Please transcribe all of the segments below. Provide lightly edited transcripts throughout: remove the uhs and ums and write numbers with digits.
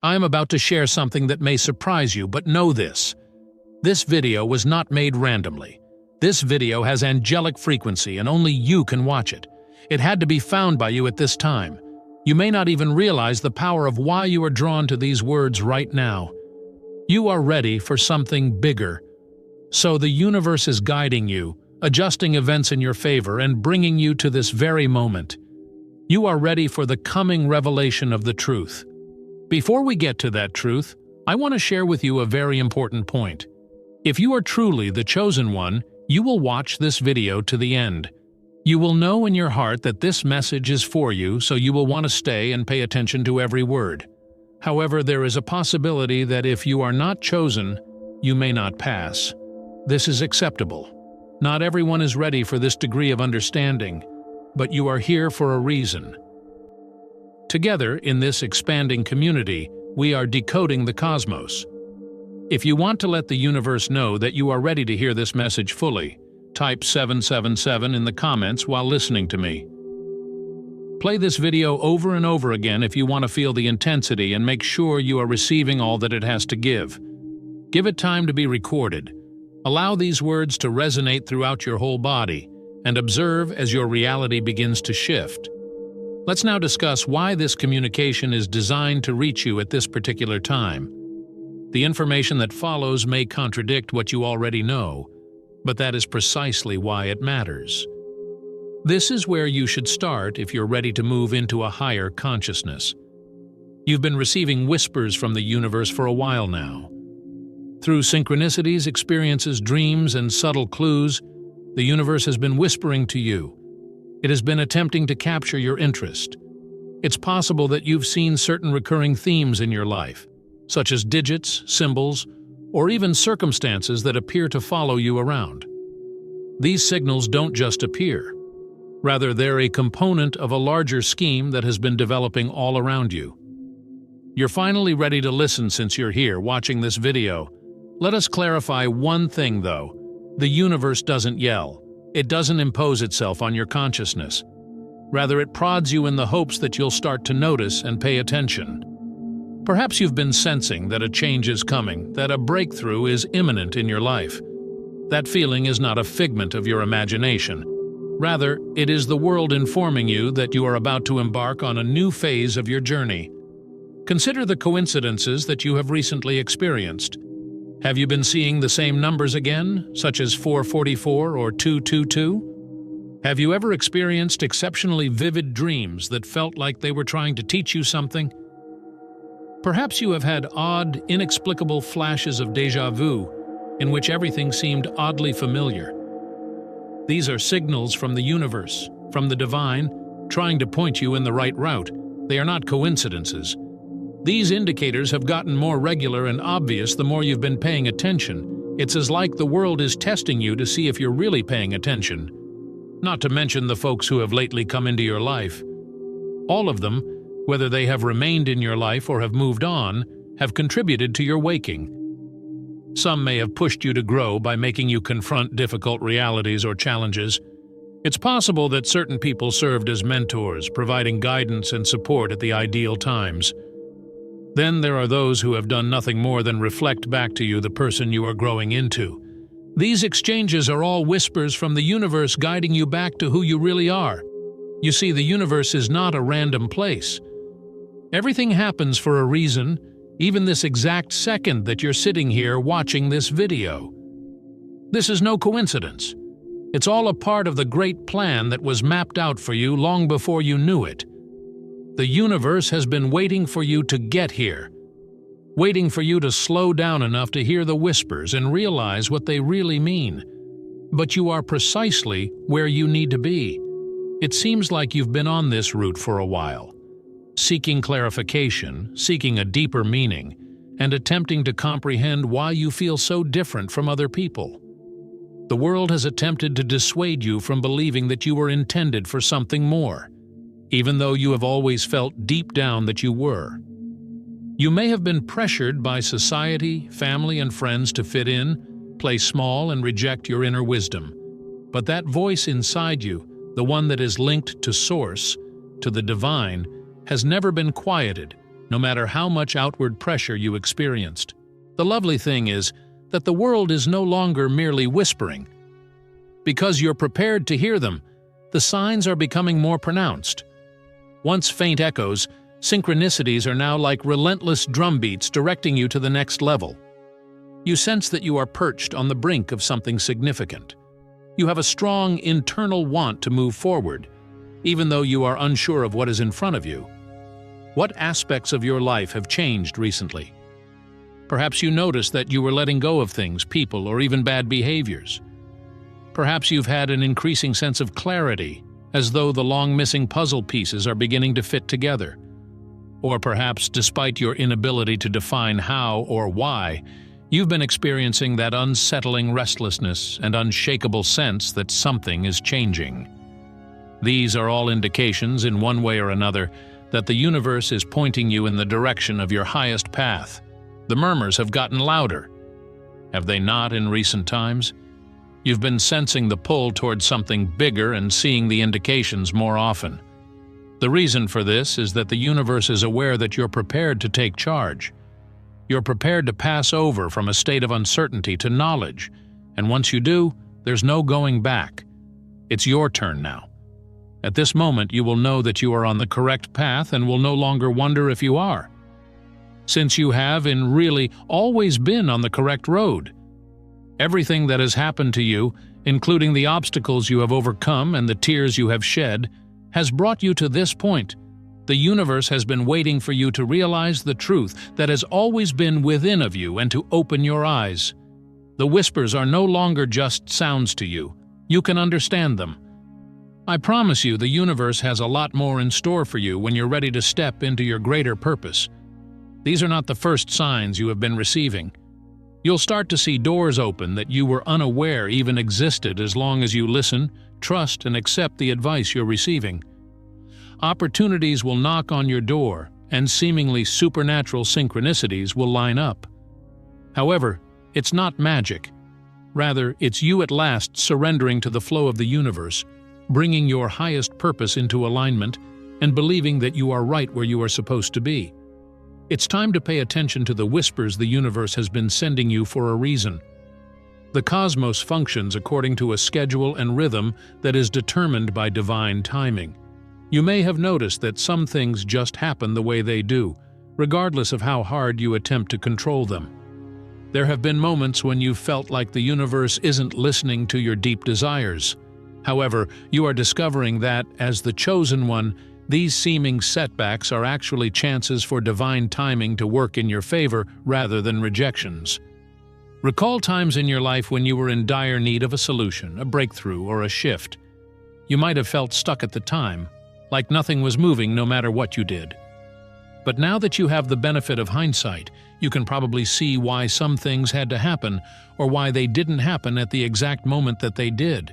I am about to share something that may surprise you, but know this. This video was not made randomly. This video has angelic frequency and only you can watch it. It had to be found by you at this time. You may not even realize the power of why you are drawn to these words right now. You are ready for something bigger. So the universe is guiding you, adjusting events in your favor and bringing you to this very moment. You are ready for the coming revelation of the truth. Before we get to that truth, I want to share with you a very important point. If you are truly the chosen one, you will watch this video to the end. You will know in your heart that this message is for you, so you will want to stay and pay attention to every word. However, there is a possibility that if you are not chosen, you may not pass. This is acceptable. Not everyone is ready for this degree of understanding, but you are here for a reason. Together, in this expanding community, we are decoding the cosmos. If you want to let the universe know that you are ready to hear this message fully, type 777 in the comments while listening to me. Play this video over and over again if you want to feel the intensity and make sure you are receiving all that it has to give. Give it time to be recorded. Allow these words to resonate throughout your whole body and observe as your reality begins to shift. Let's now discuss why this communication is designed to reach you at this particular time. The information that follows may contradict what you already know, but that is precisely why it matters. This is where you should start if you're ready to move into a higher consciousness. You've been receiving whispers from the universe for a while now. Through synchronicities, experiences, dreams, and subtle clues, the universe has been whispering to you. It has been attempting to capture your interest. It's possible that you've seen certain recurring themes in your life, such as digits, symbols, or even circumstances that appear to follow you around. These signals don't just appear. Rather, they're a component of a larger scheme that has been developing all around you. You're finally ready to listen since you're here watching this video. Let us clarify one thing, though. The universe doesn't yell. It doesn't impose itself on your consciousness. Rather, it prods you in the hopes that you'll start to notice and pay attention. Perhaps you've been sensing that a change is coming, that a breakthrough is imminent in your life. That feeling is not a figment of your imagination. Rather, it is the world informing you that you are about to embark on a new phase of your journey. Consider the coincidences that you have recently experienced. Have you been seeing the same numbers again, such as 444 or 222? Have you ever experienced exceptionally vivid dreams that felt like they were trying to teach you something? Perhaps you have had odd, inexplicable flashes of déjà vu, in which everything seemed oddly familiar. These are signals from the universe, from the divine, trying to point you in the right route. They are not coincidences. These indicators have gotten more regular and obvious the more you've been paying attention. It's as like the world is testing you to see if you're really paying attention. Not to mention the folks who have lately come into your life. All of them, whether they have remained in your life or have moved on, have contributed to your waking. Some may have pushed you to grow by making you confront difficult realities or challenges. It's possible that certain people served as mentors, providing guidance and support at the ideal times. Then there are those who have done nothing more than reflect back to you the person you are growing into. These exchanges are all whispers from the universe guiding you back to who you really are. You see, the universe is not a random place. Everything happens for a reason, even this exact second that you're sitting here watching this video. This is no coincidence. It's all a part of the great plan that was mapped out for you long before you knew it. The universe has been waiting for you to get here, waiting for you to slow down enough to hear the whispers and realize what they really mean. But you are precisely where you need to be. It seems like you've been on this route for a while, seeking clarification, seeking a deeper meaning, and attempting to comprehend why you feel so different from other people. The world has attempted to dissuade you from believing that you were intended for something more, even though you have always felt deep down that you were. You may have been pressured by society, family, and friends to fit in, play small, and reject your inner wisdom. But that voice inside you, the one that is linked to Source, to the divine, has never been quieted. no matter how much outward pressure you experienced. The lovely thing is that the world is no longer merely whispering. Because you're prepared to hear them, the signs are becoming more pronounced. Once faint echoes, synchronicities are now like relentless drumbeats directing you to the next level. You sense that you are perched on the brink of something significant. You have a strong internal want to move forward, even though you are unsure of what is in front of you. What aspects of your life have changed recently? Perhaps you noticed that you were letting go of things, people, or even bad behaviors. Perhaps you've had an increasing sense of clarity, as though the long-missing puzzle pieces are beginning to fit together. Or perhaps, despite your inability to define how or why, you've been experiencing that unsettling restlessness and unshakable sense that something is changing. These are all indications, in one way or another, that the universe is pointing you in the direction of your highest path. The murmurs have gotten louder. Have they not in recent times? You've been sensing the pull towards something bigger and seeing the indications more often. The reason for this is that the universe is aware that you're prepared to take charge. You're prepared to pass over from a state of uncertainty to knowledge, and once you do, there's no going back. It's your turn now. At this moment, you will know that you are on the correct path and will no longer wonder if you are, since you have, in really, always been on the correct road. Everything that has happened to you, including the obstacles you have overcome and the tears you have shed, has brought you to this point. The universe has been waiting for you to realize the truth that has always been within of you and to open your eyes. The whispers are no longer just sounds to you. You can understand them. I promise you the universe has a lot more in store for you when you're ready to step into your greater purpose. These are not the first signs you have been receiving. You'll start to see doors open that you were unaware even existed as long as you listen, trust, and accept the advice you're receiving. Opportunities will knock on your door, and seemingly supernatural synchronicities will line up. However, it's not magic. Rather, it's you at last surrendering to the flow of the universe, bringing your highest purpose into alignment, and believing that you are right where you are supposed to be. It's time to pay attention to the whispers the universe has been sending you for a reason. The cosmos functions according to a schedule and rhythm that is determined by divine timing. You may have noticed that some things just happen the way they do, regardless of how hard you attempt to control them. There have been moments when you felt like the universe isn't listening to your deep desires. However, you are discovering that, as the chosen one, these seeming setbacks are actually chances for divine timing to work in your favor rather than rejections. Recall times in your life when you were in dire need of a solution, a breakthrough, or a shift. You might have felt stuck at the time, like nothing was moving no matter what you did. But now that you have the benefit of hindsight, you can probably see why some things had to happen or why they didn't happen at the exact moment that they did.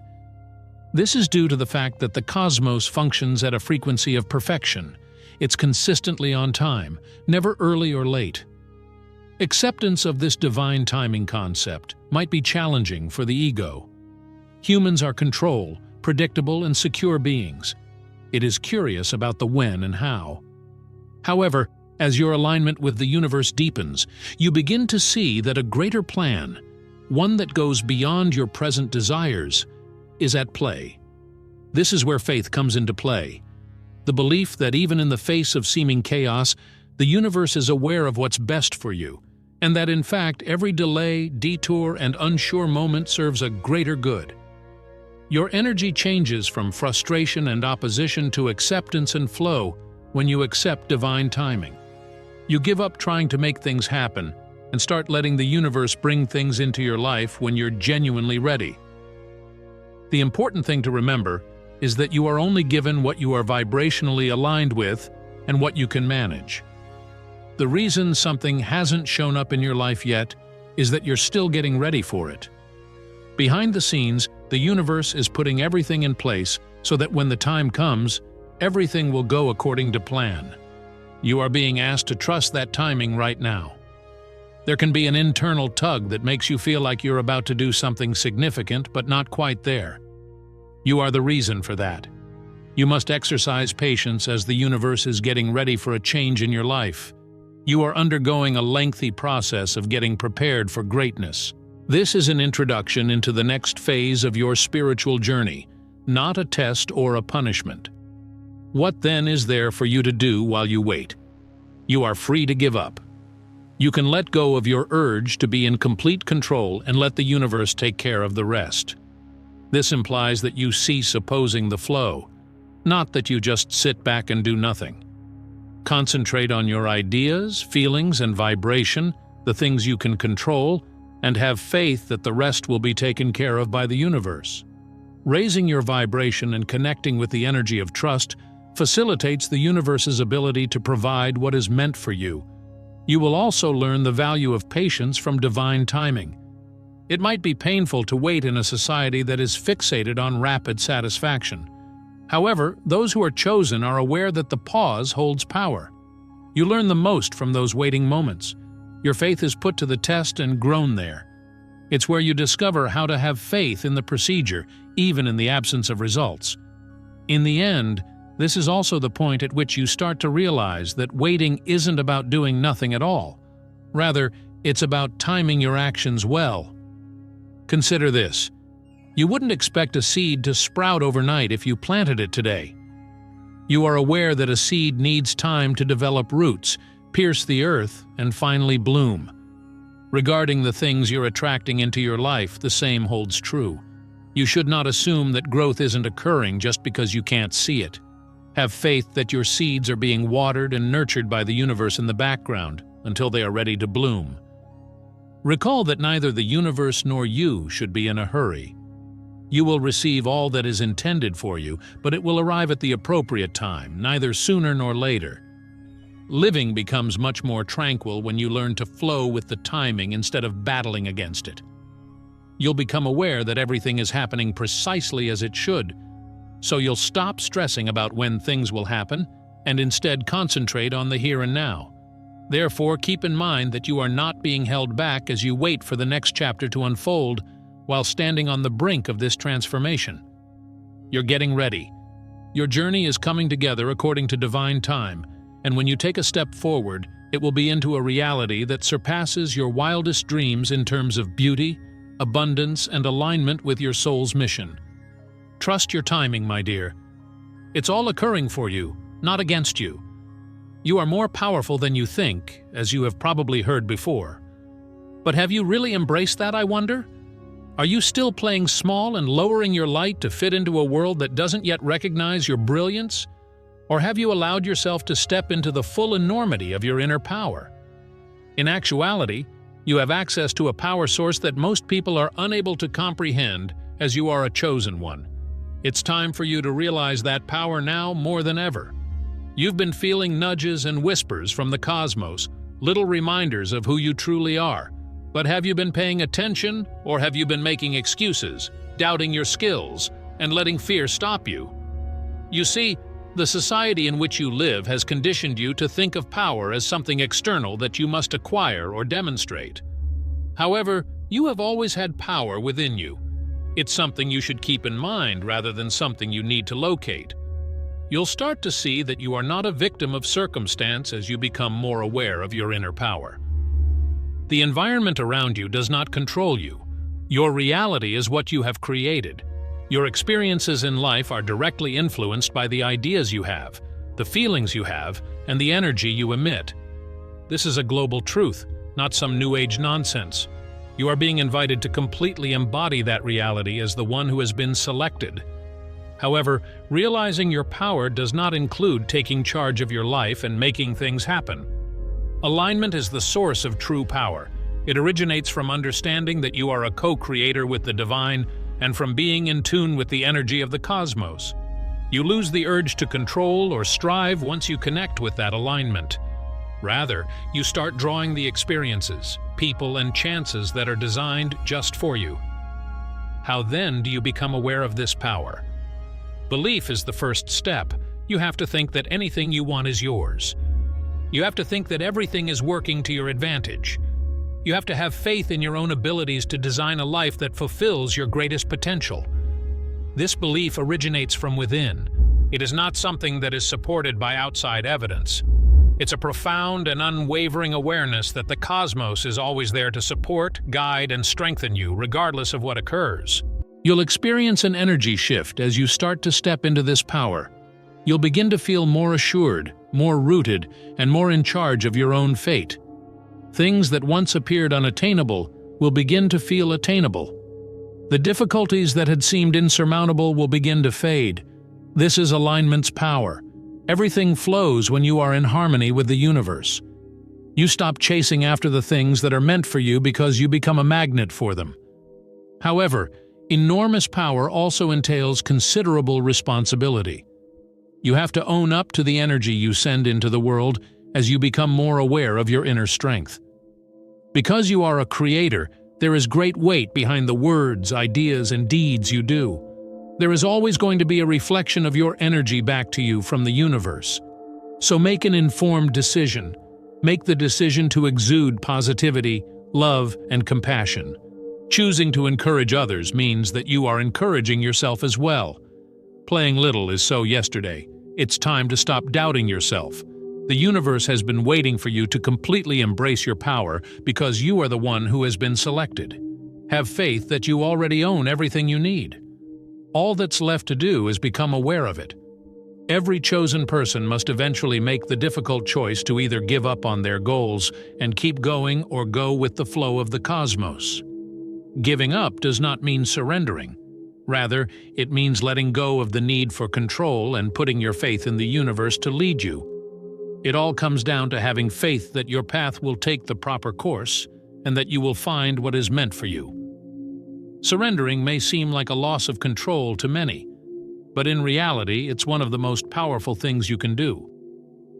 This is due to the fact that the cosmos functions at a frequency of perfection. It's consistently on time, never early or late. Acceptance of this divine timing concept might be challenging for the ego. Humans are control, predictable, and secure beings. It is curious about the when and how. However, as your alignment with the universe deepens, you begin to see that a greater plan, one that goes beyond your present desires, is at play. This is where faith comes into play. The belief that even in the face of seeming chaos, the universe is aware of what's best for you, and that in fact every delay, detour, and unsure moment serves a greater good. Your energy changes from frustration and opposition to acceptance and flow when you accept divine timing. You give up trying to make things happen and start letting the universe bring things into your life when you're genuinely ready. The important thing to remember is that you are only given what you are vibrationally aligned with and what you can manage. The reason something hasn't shown up in your life yet is that you're still getting ready for it. Behind the scenes, the universe is putting everything in place so that when the time comes, everything will go according to plan. You are being asked to trust that timing right now. There can be an internal tug that makes you feel like you're about to do something significant but not quite there. You are the reason for that. You must exercise patience as the universe is getting ready for a change in your life. You are undergoing a lengthy process of getting prepared for greatness. This is an introduction into the next phase of your spiritual journey, not a test or a punishment. What then is there for you to do while you wait? You are free to give up. You can let go of your urge to be in complete control and let the universe take care of the rest. This implies that you cease opposing the flow, not that you just sit back and do nothing. Concentrate on your ideas, feelings, and vibration, the things you can control, and have faith that the rest will be taken care of by the universe. Raising your vibration and connecting with the energy of trust facilitates the universe's ability to provide what is meant for you. You will also learn the value of patience from divine timing. It might be painful to wait in a society that is fixated on rapid satisfaction. However, those who are chosen are aware that the pause holds power. You learn the most from those waiting moments. Your faith is put to the test and grown there. It's where you discover how to have faith in the procedure, even in the absence of results. In the end, this is also the point at which you start to realize that waiting isn't about doing nothing at all. Rather, it's about timing your actions well. Consider this. You wouldn't expect a seed to sprout overnight if you planted it today. You are aware that a seed needs time to develop roots, pierce the earth, and finally bloom. Regarding the things you're attracting into your life, the same holds true. You should not assume that growth isn't occurring just because you can't see it. Have faith that your seeds are being watered and nurtured by the universe in the background until they are ready to bloom. Recall that neither the universe nor you should be in a hurry. You will receive all that is intended for you, but it will arrive at the appropriate time, neither sooner nor later. Living becomes much more tranquil when you learn to flow with the timing instead of battling against it. You'll become aware that everything is happening precisely as it should, so you'll stop stressing about when things will happen and instead concentrate on the here and now. Therefore, keep in mind that you are not being held back as you wait for the next chapter to unfold while standing on the brink of this transformation. You're getting ready. Your journey is coming together according to divine time, and when you take a step forward, it will be into a reality that surpasses your wildest dreams in terms of beauty, abundance, and alignment with your soul's mission. Trust your timing, my dear. It's all occurring for you, not against you. You are more powerful than you think, as you have probably heard before. But have you really embraced that, I wonder? Are you still playing small and lowering your light to fit into a world that doesn't yet recognize your brilliance? Or have you allowed yourself to step into the full enormity of your inner power? In actuality, you have access to a power source that most people are unable to comprehend, as you are a chosen one. It's time for you to realize that power now more than ever. You've been feeling nudges and whispers from the cosmos, little reminders of who you truly are. But have you been paying attention, or have you been making excuses, doubting your skills, and letting fear stop you? You see, the society in which you live has conditioned you to think of power as something external that you must acquire or demonstrate. However, you have always had power within you. It's something you should keep in mind rather than something you need to locate. You'll start to see that you are not a victim of circumstance as you become more aware of your inner power. The environment around you does not control you. Your reality is what you have created. Your experiences in life are directly influenced by the ideas you have, the feelings you have, and the energy you emit. This is a global truth, not some New Age nonsense. You are being invited to completely embody that reality as the one who has been selected. However, realizing your power does not include taking charge of your life and making things happen. Alignment is the source of true power. It originates from understanding that you are a co-creator with the divine and from being in tune with the energy of the cosmos. You lose the urge to control or strive once you connect with that alignment. Rather, you start drawing the experiences, people, and chances that are designed just for you. How then do you become aware of this power? Belief is the first step. You have to think that anything you want is yours. You have to think that everything is working to your advantage. You have to have faith in your own abilities to design a life that fulfills your greatest potential. This belief originates from within. It is not something that is supported by outside evidence. It's a profound and unwavering awareness that the cosmos is always there to support, guide, and strengthen you, regardless of what occurs. You'll experience an energy shift as you start to step into this power. You'll begin to feel more assured, more rooted, and more in charge of your own fate. Things that once appeared unattainable will begin to feel attainable. The difficulties that had seemed insurmountable will begin to fade. This is alignment's power. Everything flows when you are in harmony with the universe. You stop chasing after the things that are meant for you because you become a magnet for them. However, enormous power also entails considerable responsibility. You have to own up to the energy you send into the world as you become more aware of your inner strength. Because you are a creator, there is great weight behind the words, ideas, and deeds you do. There is always going to be a reflection of your energy back to you from the universe. So make an informed decision. Make the decision to exude positivity, love, and compassion. Choosing to encourage others means that you are encouraging yourself as well. Playing little is so yesterday. It's time to stop doubting yourself. The universe has been waiting for you to completely embrace your power because you are the one who has been selected. Have faith that you already own everything you need. All that's left to do is become aware of it. Every chosen person must eventually make the difficult choice to either give up on their goals and keep going or go with the flow of the cosmos. Giving up does not mean surrendering. Rather, it means letting go of the need for control and putting your faith in the universe to lead you. It all comes down to having faith that your path will take the proper course and that you will find what is meant for you. Surrendering may seem like a loss of control to many, but in reality, it's one of the most powerful things you can do.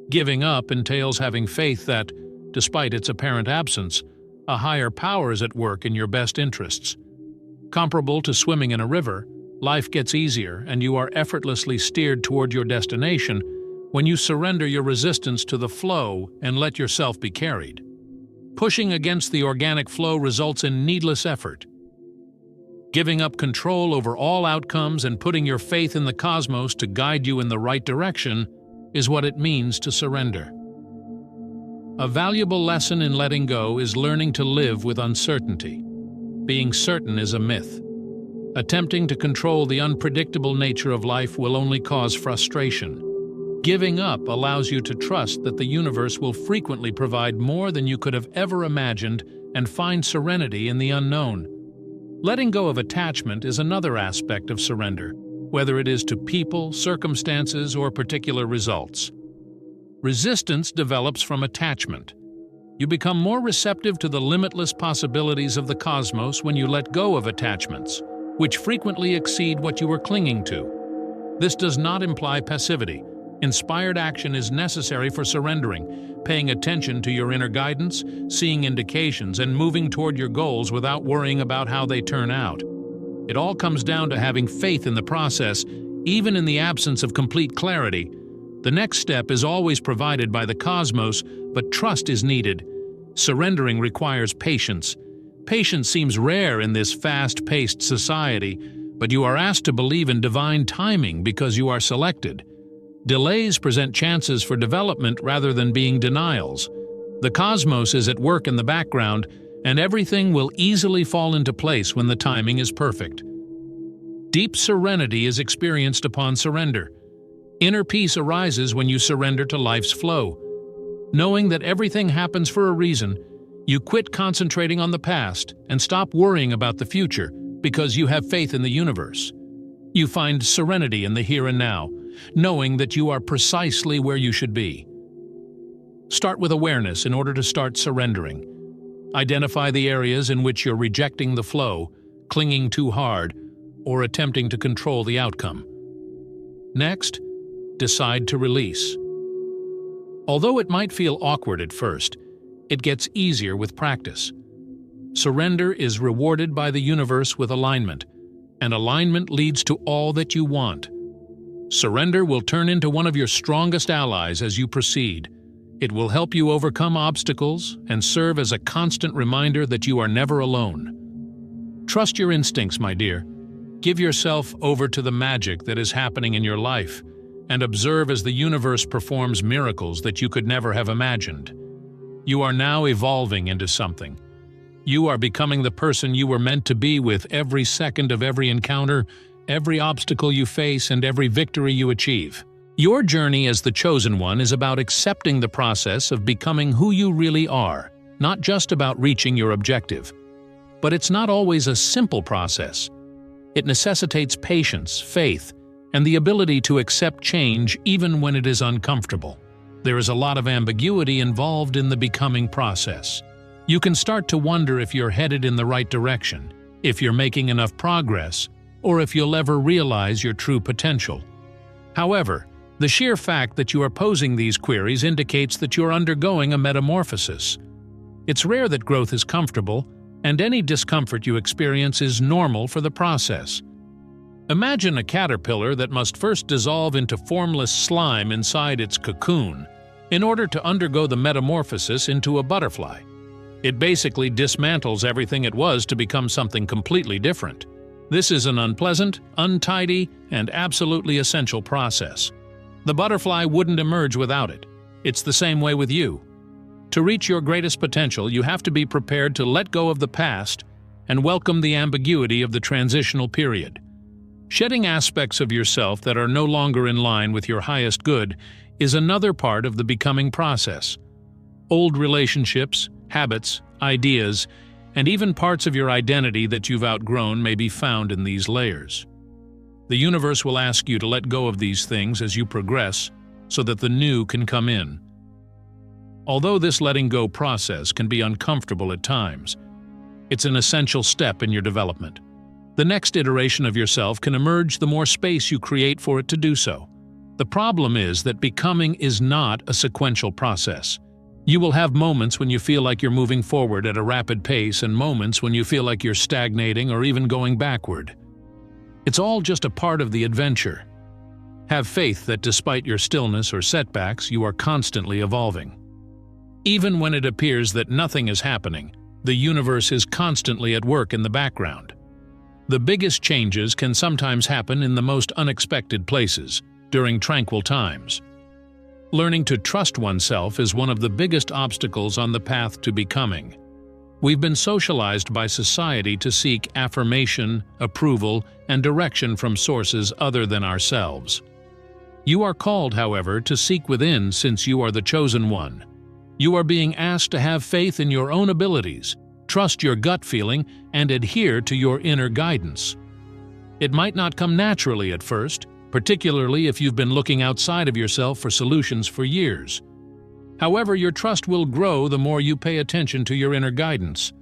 Giving up entails having faith that, despite its apparent absence, a higher power is at work in your best interests. Comparable to swimming in a river, life gets easier and you are effortlessly steered toward your destination when you surrender your resistance to the flow and let yourself be carried. Pushing against the organic flow results in needless effort. Giving up control over all outcomes and putting your faith in the cosmos to guide you in the right direction is what it means to surrender. A valuable lesson in letting go is learning to live with uncertainty. Being certain is a myth. Attempting to control the unpredictable nature of life will only cause frustration. Giving up allows you to trust that the universe will frequently provide more than you could have ever imagined and find serenity in the unknown. Letting go of attachment is another aspect of surrender, whether it is to people, circumstances, or particular results. Resistance develops from attachment. You become more receptive to the limitless possibilities of the cosmos when you let go of attachments, which frequently exceed what you were clinging to. This does not imply passivity. Inspired action is necessary for surrendering, paying attention to your inner guidance, seeing indications, and moving toward your goals without worrying about how they turn out. It all comes down to having faith in the process, even in the absence of complete clarity. The next step is always provided by the cosmos, but trust is needed. Surrendering requires patience. Patience seems rare in this fast-paced society, but you are asked to believe in divine timing because you are selected. Delays present chances for development rather than being denials. The cosmos is at work in the background, and everything will easily fall into place when the timing is perfect. Deep serenity is experienced upon surrender. Inner peace arises when you surrender to life's flow. Knowing that everything happens for a reason, you quit concentrating on the past and stop worrying about the future because you have faith in the universe. You find serenity in the here and now, knowing that you are precisely where you should be. Start with awareness in order to start surrendering. Identify the areas in which you're rejecting the flow, clinging too hard, or attempting to control the outcome. Next, decide to release. Although it might feel awkward at first, it gets easier with practice. Surrender is rewarded by the universe with alignment, and alignment leads to all that you want. Surrender will turn into one of your strongest allies as you proceed. It will help you overcome obstacles and serve as a constant reminder that you are never alone. Trust your instincts, my dear. Give yourself over to the magic that is happening in your life. and observe as the universe performs miracles that you could never have imagined. You are now evolving into something. You are becoming the person you were meant to be with every second of every encounter, every obstacle you face, and every victory you achieve. Your journey as the chosen one is about accepting the process of becoming who you really are, not just about reaching your objective. But it's not always a simple process. It necessitates patience, faith, and the ability to accept change even when it is uncomfortable. There is a lot of ambiguity involved in the becoming process. You can start to wonder if you're headed in the right direction, if you're making enough progress, or if you'll ever realize your true potential. However, the sheer fact that you are posing these queries indicates that you're undergoing a metamorphosis. It's rare that growth is comfortable, and any discomfort you experience is normal for the process. Imagine a caterpillar that must first dissolve into formless slime inside its cocoon in order to undergo the metamorphosis into a butterfly. It basically dismantles everything it was to become something completely different. This is an unpleasant, untidy, and absolutely essential process. The butterfly wouldn't emerge without it. It's the same way with you. To reach your greatest potential, you have to be prepared to let go of the past and welcome the ambiguity of the transitional period. Shedding aspects of yourself that are no longer in line with your highest good is another part of the becoming process. Old relationships, habits, ideas, and even parts of your identity that you've outgrown may be found in these layers. The universe will ask you to let go of these things as you progress so that the new can come in. Although this letting go process can be uncomfortable at times, it's an essential step in your development. The next iteration of yourself can emerge the more space you create for it to do so. The problem is that becoming is not a sequential process. You will have moments when you feel like you're moving forward at a rapid pace and moments when you feel like you're stagnating or even going backward. It's all just a part of the adventure. Have faith that despite your stillness or setbacks, you are constantly evolving. Even when it appears that nothing is happening, the universe is constantly at work in the background. The biggest changes can sometimes happen in the most unexpected places, during tranquil times. Learning to trust oneself is one of the biggest obstacles on the path to becoming. We've been socialized by society to seek affirmation, approval, and direction from sources other than ourselves. You are called, however, to seek within since you are the chosen one. You are being asked to have faith in your own abilities, trust your gut feeling, and adhere to your inner guidance. It might not come naturally at first, particularly if you've been looking outside of yourself for solutions for years. However, your trust will grow the more you pay attention to your inner guidance.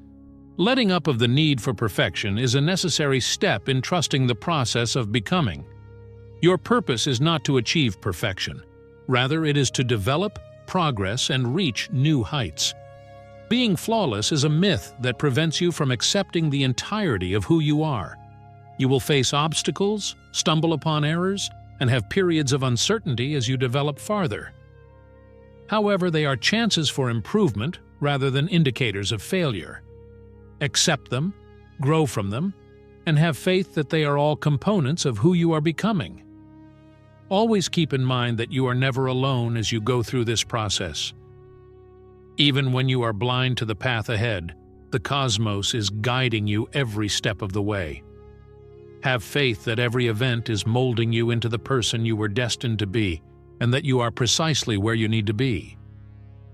Letting up of the need for perfection is a necessary step in trusting the process of becoming. Your purpose is not to achieve perfection. Rather, it is to develop, progress, and reach new heights. Being flawless is a myth that prevents you from accepting the entirety of who you are. You will face obstacles, stumble upon errors, and have periods of uncertainty as you develop farther. However, they are chances for improvement rather than indicators of failure. Accept them, grow from them, and have faith that they are all components of who you are becoming. Always keep in mind that you are never alone as you go through this process. Even when you are blind to the path ahead, the cosmos is guiding you every step of the way. Have faith that every event is molding you into the person you were destined to be, and that you are precisely where you need to be.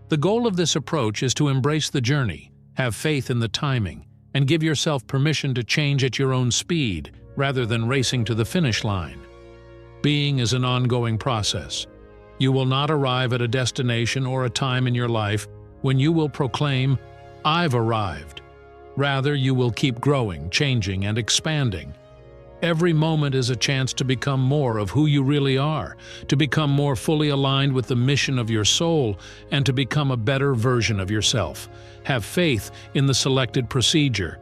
The goal of this approach is to embrace the journey, have faith in the timing, and give yourself permission to change at your own speed rather than racing to the finish line. Being is an ongoing process. You will not arrive at a destination or a time in your life when you will proclaim, "I've arrived." Rather, you will keep growing, changing, and expanding. Every moment is a chance to become more of who you really are, to become more fully aligned with the mission of your soul, and to become a better version of yourself. Have faith in the selected procedure.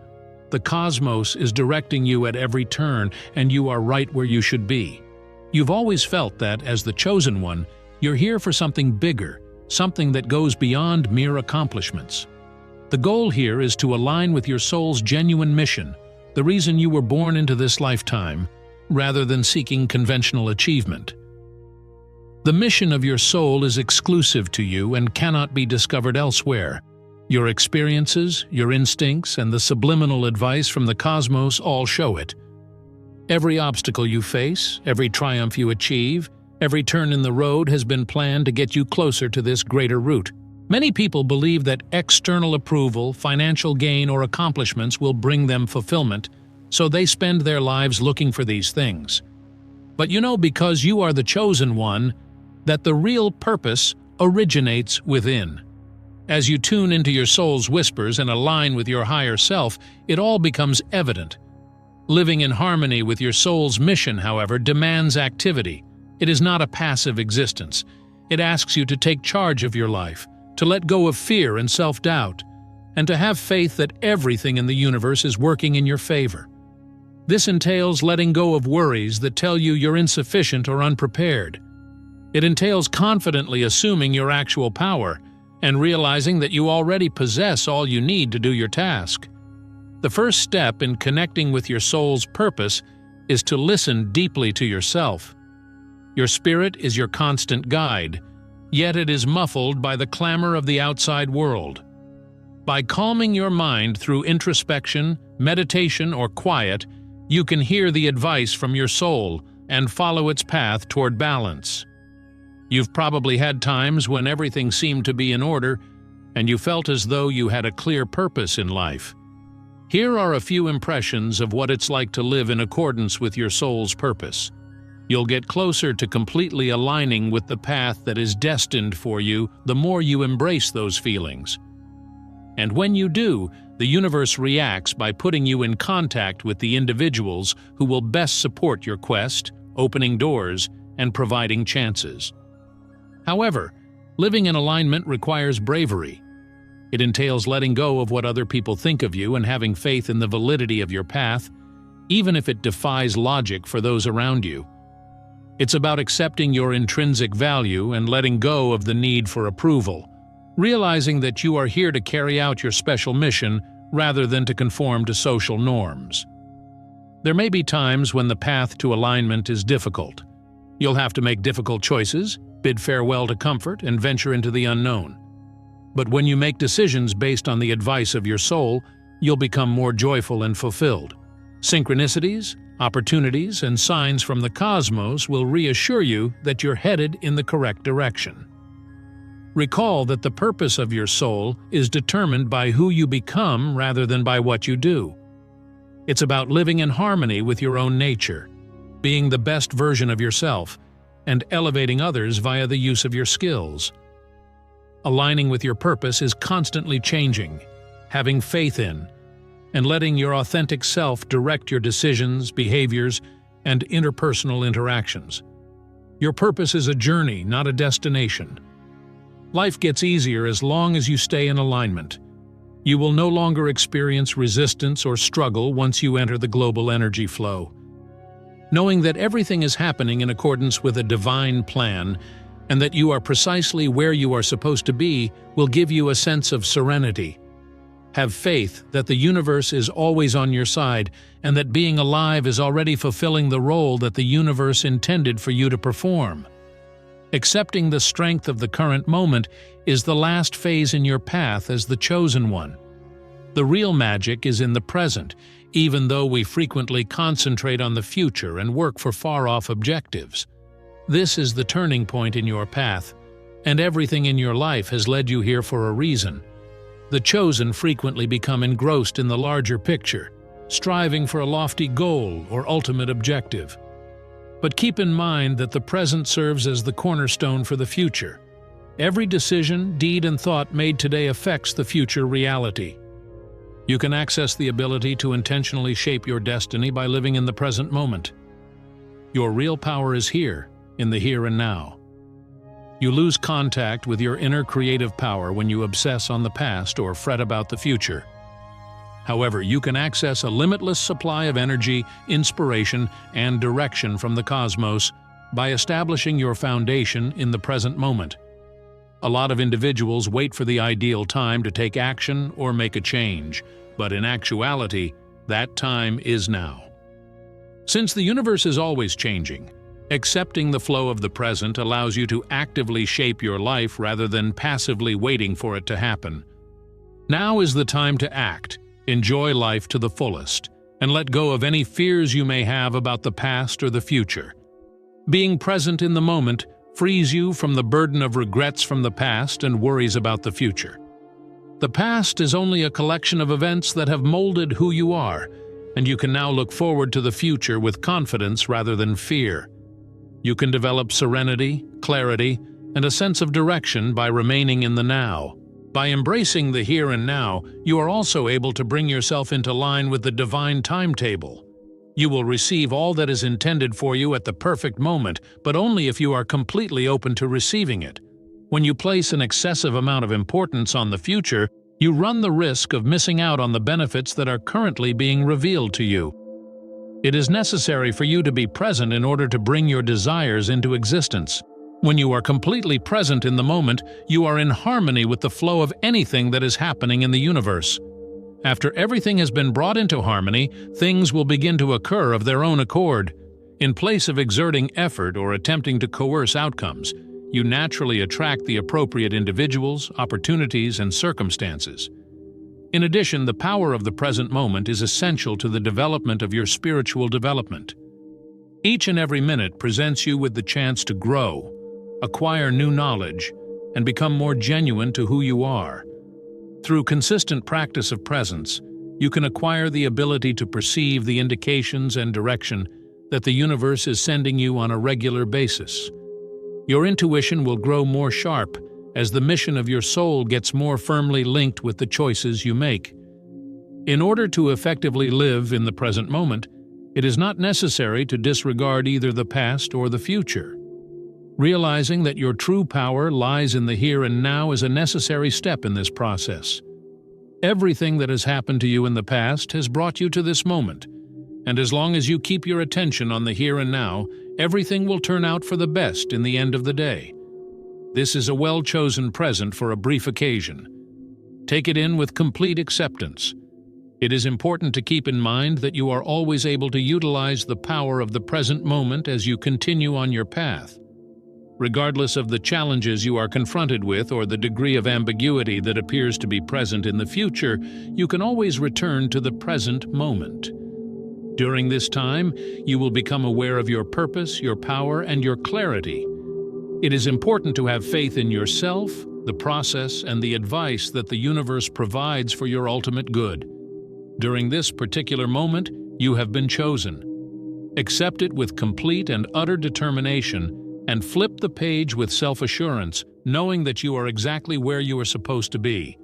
The cosmos is directing you at every turn, and you are right where you should be. You've always felt that, as the chosen one, you're here for something bigger, something that goes beyond mere accomplishments. The goal here is to align with your soul's genuine mission, the reason you were born into this lifetime, rather than seeking conventional achievement. The mission of your soul is exclusive to you and cannot be discovered elsewhere. Your experiences, your instincts, and the subliminal advice from the cosmos all show it. Every obstacle you face, every triumph you achieve, every turn in the road has been planned to get you closer to this greater route. Many people believe that external approval, financial gain, or accomplishments will bring them fulfillment, so they spend their lives looking for these things. But you know, because you are the chosen one, that the real purpose originates within. As you tune into your soul's whispers and align with your higher self, it all becomes evident. Living in harmony with your soul's mission, however, demands activity. It is not a passive existence. It asks you to take charge of your life, to let go of fear and self-doubt, and to have faith that everything in the universe is working in your favor. This entails letting go of worries that tell you you're insufficient or unprepared. It entails confidently assuming your actual power and realizing that you already possess all you need to do your task. The first step in connecting with your soul's purpose is to listen deeply to yourself. Your spirit is your constant guide, yet it is muffled by the clamor of the outside world. By calming your mind through introspection, meditation, or quiet, you can hear the advice from your soul and follow its path toward balance. You've probably had times when everything seemed to be in order, and you felt as though you had a clear purpose in life. Here are a few impressions of what it's like to live in accordance with your soul's purpose. You'll get closer to completely aligning with the path that is destined for you the more you embrace those feelings. And when you do, the universe reacts by putting you in contact with the individuals who will best support your quest, opening doors, and providing chances. However, living in alignment requires bravery. It entails letting go of what other people think of you and having faith in the validity of your path, even if it defies logic for those around you. It's about accepting your intrinsic value and letting go of the need for approval, realizing that you are here to carry out your special mission rather than to conform to social norms. There may be times when the path to alignment is difficult. You'll have to make difficult choices, bid farewell to comfort, and venture into the unknown. But when you make decisions based on the advice of your soul, you'll become more joyful and fulfilled. Synchronicities, opportunities, and signs from the cosmos will reassure you that you're headed in the correct direction. Recall that the purpose of your soul is determined by who you become rather than by what you do. It's about living in harmony with your own nature, being the best version of yourself, and elevating others via the use of your skills. Aligning with your purpose is constantly changing, having faith in, and letting your authentic self direct your decisions, behaviors, and interpersonal interactions. Your purpose is a journey, not a destination. Life gets easier as long as you stay in alignment. You will no longer experience resistance or struggle once you enter the global energy flow. Knowing that everything is happening in accordance with a divine plan and that you are precisely where you are supposed to be will give you a sense of serenity. Have faith that the universe is always on your side and that being alive is already fulfilling the role that the universe intended for you to perform. Accepting the strength of the current moment is the last phase in your path as the chosen one. The real magic is in the present, even though we frequently concentrate on the future and work for far-off objectives. This is the turning point in your path, and everything in your life has led you here for a reason. The chosen frequently become engrossed in the larger picture, striving for a lofty goal or ultimate objective. But keep in mind that the present serves as the cornerstone for the future. Every decision, deed, and thought made today affects the future reality. You can access the ability to intentionally shape your destiny by living in the present moment. Your real power is here, in the here and now. You lose contact with your inner creative power when you obsess on the past or fret about the future. However, you can access a limitless supply of energy, inspiration, and direction from the cosmos by establishing your foundation in the present moment. A lot of individuals wait for the ideal time to take action or make a change, but in actuality, that time is now. Since the universe is always changing, Accepting the flow of the present allows you to actively shape your life rather than passively waiting for it to happen. Now is the time to act, enjoy life to the fullest, and let go of any fears you may have about the past or the future. Being present in the moment frees you from the burden of regrets from the past and worries about the future. The past is only a collection of events that have molded who you are, and you can now look forward to the future with confidence rather than fear. You can develop serenity, clarity, and a sense of direction by remaining in the now. By embracing the here and now, you are also able to bring yourself into line with the divine timetable. You will receive all that is intended for you at the perfect moment, but only if you are completely open to receiving it. When you place an excessive amount of importance on the future, you run the risk of missing out on the benefits that are currently being revealed to you. It is necessary for you to be present in order to bring your desires into existence. When you are completely present in the moment, you are in harmony with the flow of anything that is happening in the universe. After everything has been brought into harmony, things will begin to occur of their own accord. In place of exerting effort or attempting to coerce outcomes, you naturally attract the appropriate individuals, opportunities, and circumstances. In addition, the power of the present moment is essential to the development of your spiritual development. Each and every minute presents you with the chance to grow, acquire new knowledge, and become more genuine to who you are. Through consistent practice of presence, you can acquire the ability to perceive the indications and direction that the universe is sending you on a regular basis. Your intuition will grow more sharp as the mission of your soul gets more firmly linked with the choices you make. In order to effectively live in the present moment, it is not necessary to disregard either the past or the future. Realizing that your true power lies in the here and now is a necessary step in this process. Everything that has happened to you in the past has brought you to this moment, and as long as you keep your attention on the here and now, everything will turn out for the best in the end of the day. This is a well-chosen present for a brief occasion. Take it in with complete acceptance. It is important to keep in mind that you are always able to utilize the power of the present moment as you continue on your path. Regardless of the challenges you are confronted with or the degree of ambiguity that appears to be present in the future, you can always return to the present moment. During this time, you will become aware of your purpose, your power, and your clarity. It is important to have faith in yourself, the process, and the advice that the universe provides for your ultimate good. During this particular moment, you have been chosen. Accept it with complete and utter determination, and flip the page with self-assurance, knowing that you are exactly where you are supposed to be.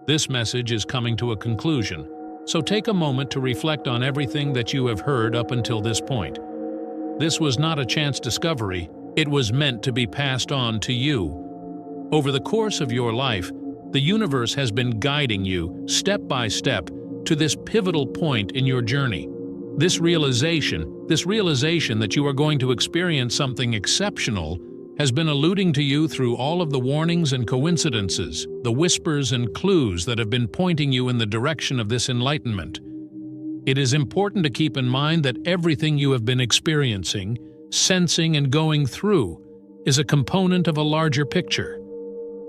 This message is coming to a conclusion, so take a moment to reflect on everything that you have heard up until this point. This was not a chance discovery, it was meant to be passed on to you. Over the course of your life, the universe has been guiding you, step by step, to this pivotal point in your journey. This realization that you are going to experience something exceptional has been alluding to you through all of the warnings and coincidences, the whispers and clues that have been pointing you in the direction of this enlightenment. It is important to keep in mind that everything you have been experiencing, sensing, and going through is a component of a larger picture.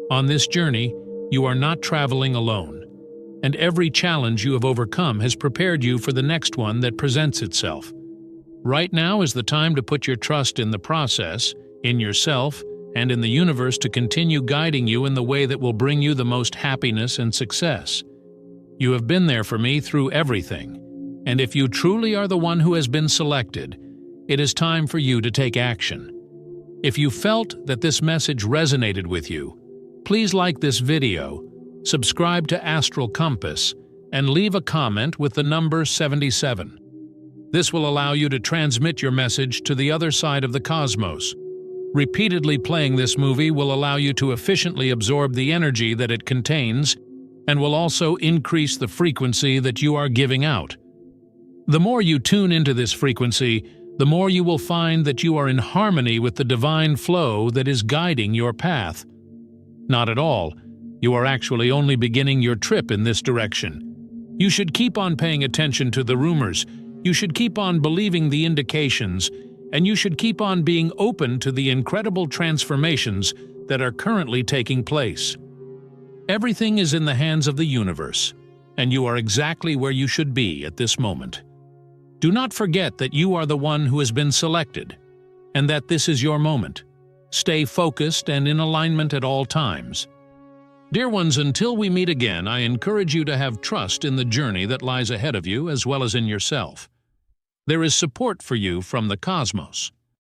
On this journey, you are not traveling alone, and every challenge you have overcome has prepared you for the next one that presents itself. Right now is the time to put your trust in the process, in yourself, and in the universe to continue guiding you in the way that will bring you the most happiness and success. You have been there for me through everything, and if you truly are the one who has been selected, it is time for you to take action. If you felt that this message resonated with you, please like this video, subscribe to Astral Compass, and leave a comment with the number 77. This will allow you to transmit your message to the other side of the cosmos. Repeatedly playing this movie will allow you to efficiently absorb the energy that it contains and will also increase the frequency that you are giving out. The more you tune into this frequency, the more you will find that you are in harmony with the divine flow that is guiding your path. Not at all. You are actually only beginning your trip in this direction. You should keep on paying attention to the rumors. You should keep on believing the indications. and you should keep on being open to the incredible transformations that are currently taking place. Everything is in the hands of the universe, and you are exactly where you should be at this moment. Do not forget that you are the one who has been selected, and that this is your moment. Stay focused and in alignment at all times. Dear ones, until we meet again, I encourage you to have trust in the journey that lies ahead of you as well as in yourself. There is support for you from the cosmos.